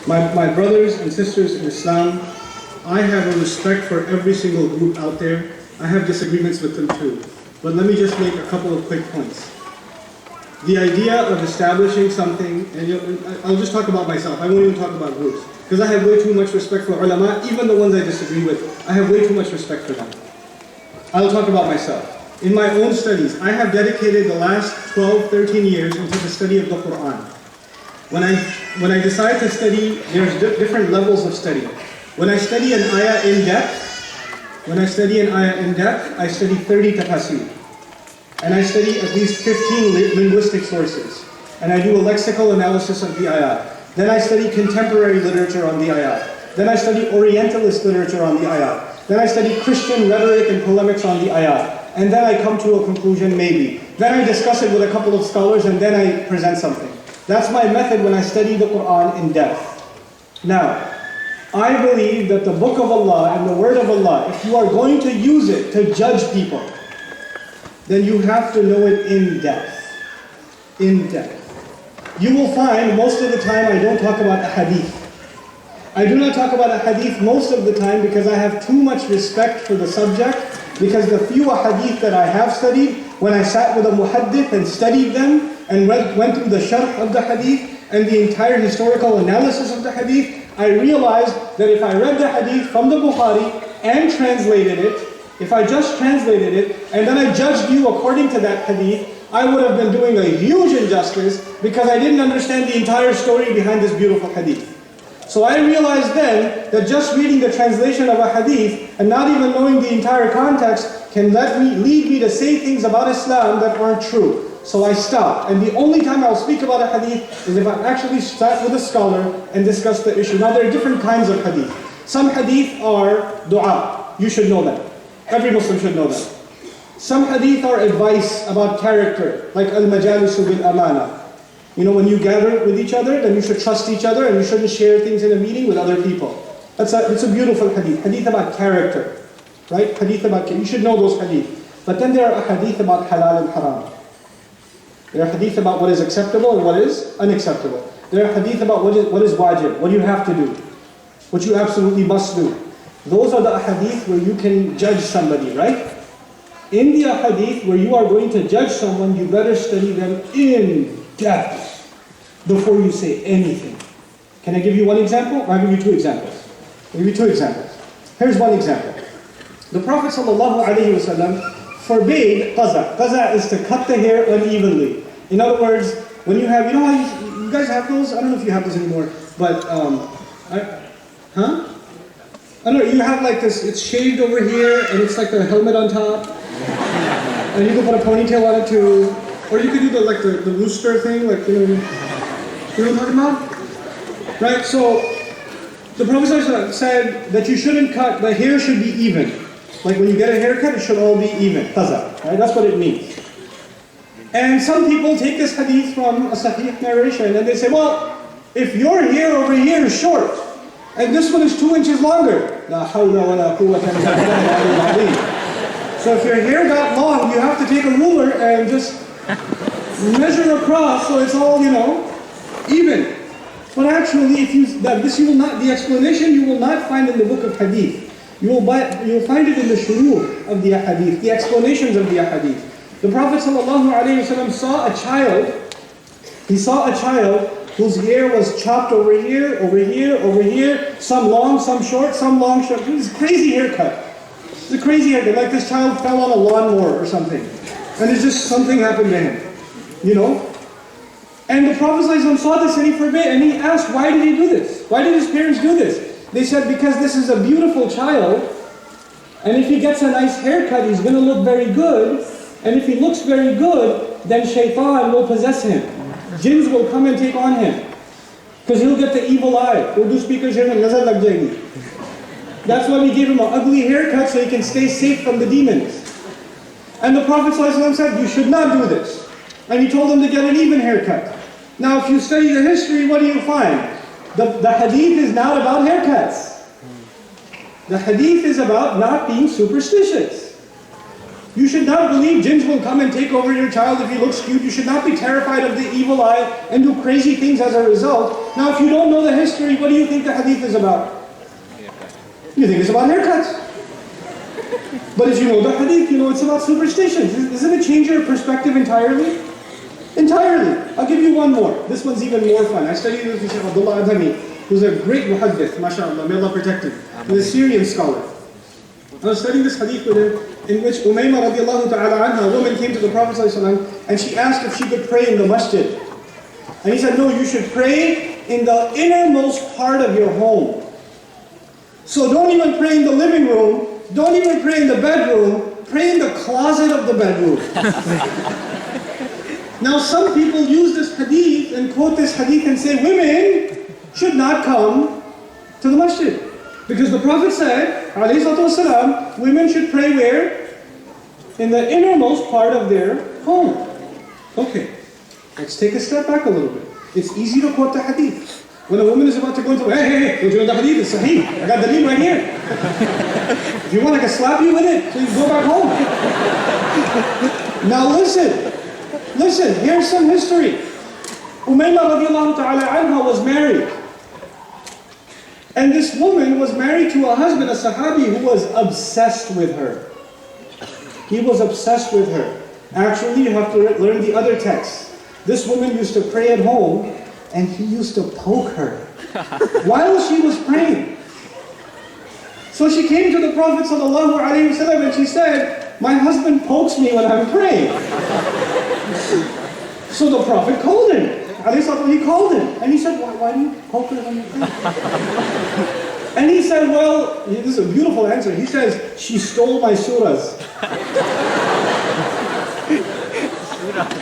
My brothers and sisters in Islam, I have a respect for every single group out there. I have disagreements with them too. But let me just make a couple of quick points. The idea of establishing something, and I'll just talk about myself, I won't even talk about groups. Because I have way too much respect for ulama, even the ones I disagree with, I have way too much respect for them. I'll talk about myself. In my own studies, I have dedicated the last 12, 13 years into the study of the Quran. When I decide to study, there's different levels of study. When I study an ayah in depth, I study 30 tafsir. And I study at least 15 linguistic sources. And I do a lexical analysis of the ayah. Then I study contemporary literature on the ayah. Then I study Orientalist literature on the ayah. Then I study Christian rhetoric and polemics on the ayah. And then I come to a conclusion, maybe. Then I discuss it with a couple of scholars and then I present something. That's my method when I study the Quran in depth. Now, I believe that the Book of Allah and the Word of Allah, if you are going to use it to judge people, then you have to know it in depth. In depth. You will find most of the time I don't talk about a hadith. I do not talk about a hadith most of the time because I have too much respect for the subject, because the few hadith that I have studied, when I sat with a muhaddith and studied them and went through the sharh of the hadith and the entire historical analysis of the hadith, I realized that if I read the hadith from the Bukhari and translated it, if I just translated it and then I judged you according to that hadith, I would have been doing a huge injustice because I didn't understand the entire story behind this beautiful hadith. So I realized then that just reading the translation of a hadith and not even knowing the entire context can lead me to say things about Islam that aren't true. So I stopped. And the only time I'll speak about a hadith is if I actually sat with a scholar and discussed the issue. Now there are different kinds of hadith. Some hadith are dua. You should know that. Every Muslim should know that. Some hadith are advice about character, like al-majalisu bil-amana. You know, when you gather with each other, then you should trust each other and you shouldn't share things in a meeting with other people. It's a beautiful hadith. Hadith about character, right? Hadith about, you should know those hadith. But then there are hadith about halal and haram. There are hadith about what is acceptable and what is unacceptable. There are hadith about what is wajib, what you have to do, what you absolutely must do. Those are the hadith where you can judge somebody, right? In the hadith where you are going to judge someone, you better study them in depth before you say anything. Can I give you one example? I'll give you two examples. Here's one example. The Prophet ﷺ forbade qaza. Qaza is to cut the hair unevenly. In other words, when you have, you know how you guys have those? I don't know if you have those anymore, but, I don't know, you have like this, it's shaved over here, and it's like the helmet on top. And you can put a ponytail on it too. Or you could do the rooster thing, like, you know what I'm talking about? Right, so the Prophet ﷺ said that you shouldn't cut, the hair should be even. Like when you get a haircut, it should all be even, qaza, right? That's what it means. And some people take this hadith from a sahih narration and they say, well, if your hair over here is short, and this one is 2 inches longer, la hawla wa la quwwata illa billah. So if your hair got long, you have to take a ruler and just measure across so it's all, even. But actually, the explanation you will not find in the book of hadith. You will find it in the shuruh of the hadith, the explanations of the hadith. The Prophet ﷺ saw a child. He saw a child whose hair was chopped over here, over here, over here, some long, some short, some long, short. It was a crazy haircut. It's a crazy haircut, like this child fell on a lawnmower or something. And it's just something happened to him, And the Prophet ﷺ saw this and he forbade, and he asked, why did he do this? Why did his parents do this? They said, because this is a beautiful child, and if he gets a nice haircut, he's going to look very good, and if he looks very good, then shaitan will possess him. Jinns will come and take on him. Because he'll get the evil eye. Urdu speakers here, nazar lag jayegi. That's why we gave him an ugly haircut so he can stay safe from the demons. And the Prophet ﷺ said, you should not do this. And he told him to get an even haircut. Now if you study the history, what do you find? The hadith is not about haircuts. The hadith is about not being superstitious. You should not believe jinns will come and take over your child if he looks cute. You should not be terrified of the evil eye and do crazy things as a result. Now, if you don't know the history, what do you think the hadith is about? You think it's about haircuts. But if you know the hadith, you know it's about superstitions. Doesn't it change your perspective entirely? Entirely. I'll give you one more. This one's even more fun. I studied with Shaykh Abdullah Adhami, who's a great muhaddith, mashallah, may Allah protect him. He's a Syrian scholar. I was studying this hadith with him, in which Umayma radiallahu ta'ala anha, a woman came to the Prophet ﷺ and she asked if she could pray in the masjid. And he said, no, you should pray in the innermost part of your home. So don't even pray in the living room, don't even pray in the bedroom, pray in the closet of the bedroom. Now some people use this hadith and quote this hadith and say women should not come to the masjid. Because the Prophet said, alayhi salatu wasalam, women should pray where? In the innermost part of their home. Okay, let's take a step back a little bit. It's easy to quote the hadith. When a woman is about to go into, hey, don't you know the hadith? It's sahih. I got the daleel right here. If you want, I can slap you with it, so you can go back home. Now listen, here's some history. Umayma radiallahu ta'ala anha was married. And this woman was married to a husband, a sahabi, who was obsessed with her. He was obsessed with her. Actually, you have to learn the other text. This woman used to pray at home, and he used to poke her while she was praying. So she came to the Prophet ﷺ and she said, my husband pokes me when I'm praying. So the Prophet called him. He called him. And he said, why do you poke her when you're praying? And he said, well, this is a beautiful answer. He says, she stole my surahs.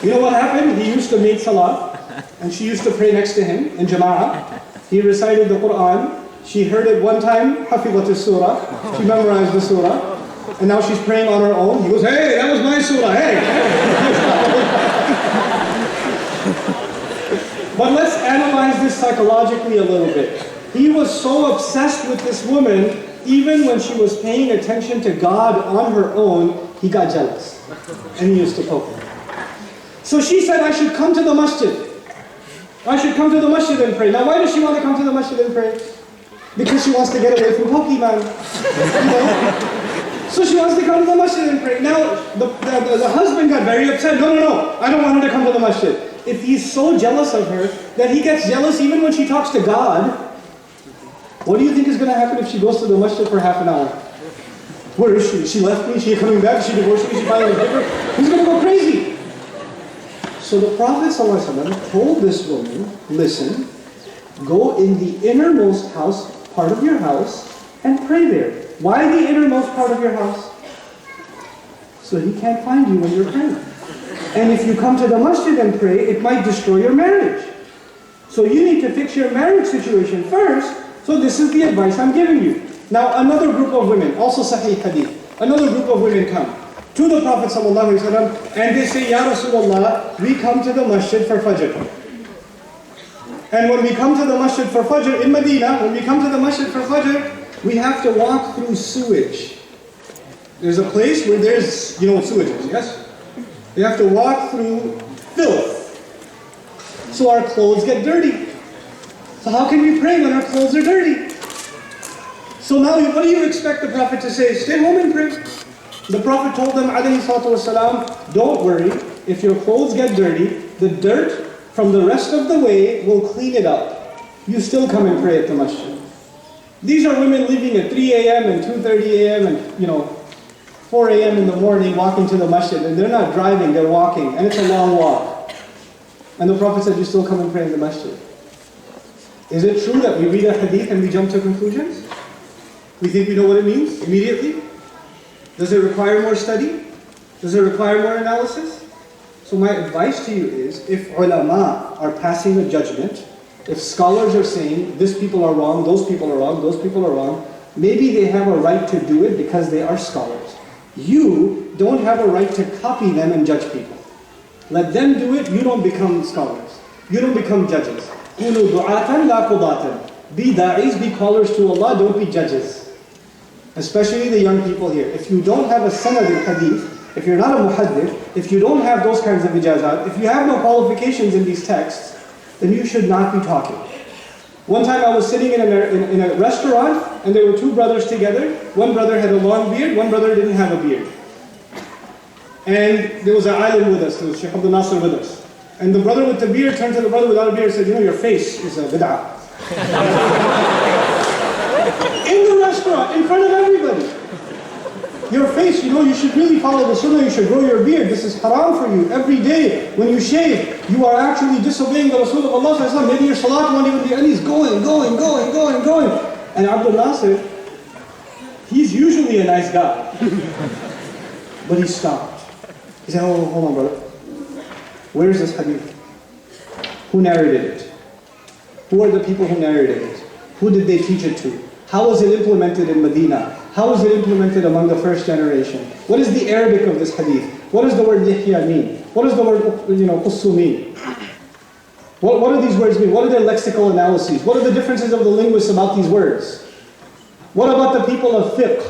You know what happened? He used to make salah, and she used to pray next to him in jama'ah. He recited the Quran. She heard it one time, hafidat surah. She memorized the surah. And now she's praying on her own. He goes, hey, that was my surah, hey. But let's analyze this psychologically a little bit. He was so obsessed with this woman, even when she was paying attention to God on her own, he got jealous. And he used to poke her. So she said, I should come to the masjid. I should come to the masjid and pray. Now why does she want to come to the masjid and pray? Because she wants to get away from Pokemon. You know? So she wants to come to the masjid and pray. Now the husband got very upset. No, I don't want her to come to the masjid. If he's so jealous of her that he gets jealous even when she talks to God, what do you think is going to happen if she goes to the masjid for half an hour? Where is she? She left me? She coming back? She divorced me? She finally different? He's going to go crazy. So the Prophet ﷺ told this woman, listen, go in the innermost part of your house and pray there. Why the innermost part of your house? So he can't find you when you're praying. And if you come to the masjid and pray, it might destroy your marriage. So you need to fix your marriage situation first. So this is the advice I'm giving you. Now another group of women, also Sahih Hadith, another group of women come to the Prophet ﷺ and they say, Ya Rasulullah, we come to the masjid for Fajr. And when we come to the masjid for Fajr in Medina, when we come to the masjid for Fajr, we have to walk through sewage. There's a place where there's, you know what sewage is, yes? We have to walk through filth. So our clothes get dirty. So how can we pray when our clothes are dirty? So now what do you expect the Prophet to say? Stay home and pray. The Prophet told them, alayhi salatu wasalam, don't worry, if your clothes get dirty, the dirt from the rest of the way will clean it up. You still come and pray at the masjid. These are women leaving at 3 a.m. and 2:30 a.m. and 4 a.m. in the morning walking to the masjid, and they're not driving, they're walking, and it's a long walk. And the Prophet said, you still come and pray in the masjid. Is it true that we read a hadith and we jump to conclusions? We think we know what it means immediately? Does it require more study? Does it require more analysis? So my advice to you is, if ulama are passing a judgment, if scholars are saying, this people are wrong, those people are wrong, those people are wrong, maybe they have a right to do it because they are scholars. You don't have a right to copy them and judge people. Let them do it, you don't become scholars. You don't become judges. كُونُوا دُعَاةً لَا قُضَاةً. Be da'is, be callers to Allah, don't be judges. Especially the young people here. If you don't have a sanad in hadith, If you're not a muhaddith, if you don't have those kinds of ijazat, if you have no qualifications in these texts, then you should not be talking. One time I was sitting in a restaurant, and there were two brothers together. One brother had a long beard, one brother didn't have a beard. And there was an alim with us, there was Shaykh Abdul Nasir with us. And the brother with the beard turned to the brother without a beard and said, your face is a bid'ah. In the restaurant, in front of everybody. Your face, you should really follow the sunnah, you should grow your beard. This is haram for you. Every day when you shave, you are actually disobeying the Rasul of Allah. Maybe your salat won't even be, and he's going. And Abdul Nasir, he's usually a nice guy. But he stopped. He said, hold on brother. Where is this hadith? Who narrated it? Who are the people who narrated it? Who did they teach it to? How was it implemented in Medina? How was it implemented among the first generation? What is the Arabic of this hadith? What does the word lihya mean? What does the word qussu mean? What do these words mean? What are their lexical analyses? What are the differences of the linguists about these words? What about the people of fiqh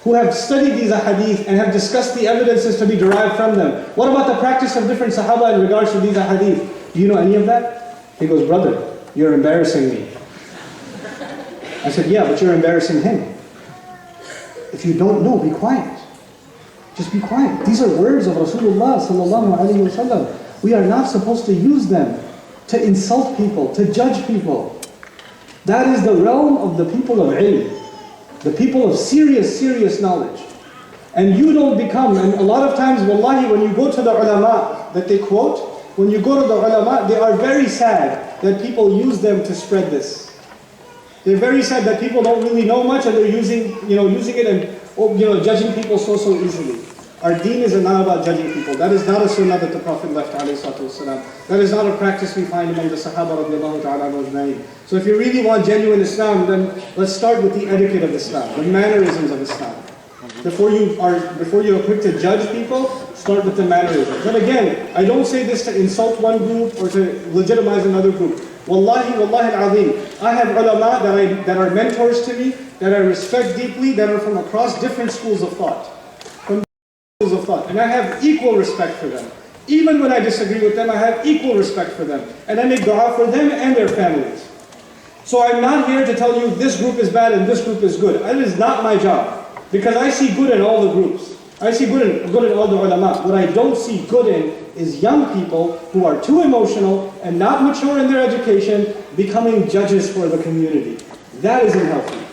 who have studied these ahadith and have discussed the evidences to be derived from them? What about the practice of different sahaba in regards to these ahadith? Do you know any of that? He goes, brother, you're embarrassing me. I said, yeah, but you're embarrassing him. If you don't know, be quiet. Just be quiet. These are words of Rasulullah sallallahu alaihi wasallam. We are not supposed to use them to insult people, to judge people. That is the realm of the people of ilm, the people of serious knowledge. And you don't become, and a lot of times, wallahi, when you go to the ulama that they quote, when you go to the ulama, they are very sad that people use them to spread this. They're very sad that people don't really know much and they're using it and judging people so easily. Our deen is not about judging people. That is not a sunnah that the Prophet left, alayhi salatu wasalam. That is not a practice we find among the Sahaba radiallahu ta'ala ajma'in. So if you really want genuine Islam, then let's start with the etiquette of Islam, the mannerisms of Islam. Before you're quick to judge people, start with the mannerisms. But again, I don't say this to insult one group or to legitimize another group. Wallahi al-azim, I have ulama that are mentors to me, that I respect deeply, that are from across different schools of thought. And I have equal respect for them. Even when I disagree with them, I have equal respect for them. And I make dua for them and their families. So I'm not here to tell you this group is bad and this group is good. That is not my job. Because I see good in all the groups. I see good in all the ulama. What I don't see good in is young people who are too emotional and not mature in their education becoming judges for the community. That isn't healthy.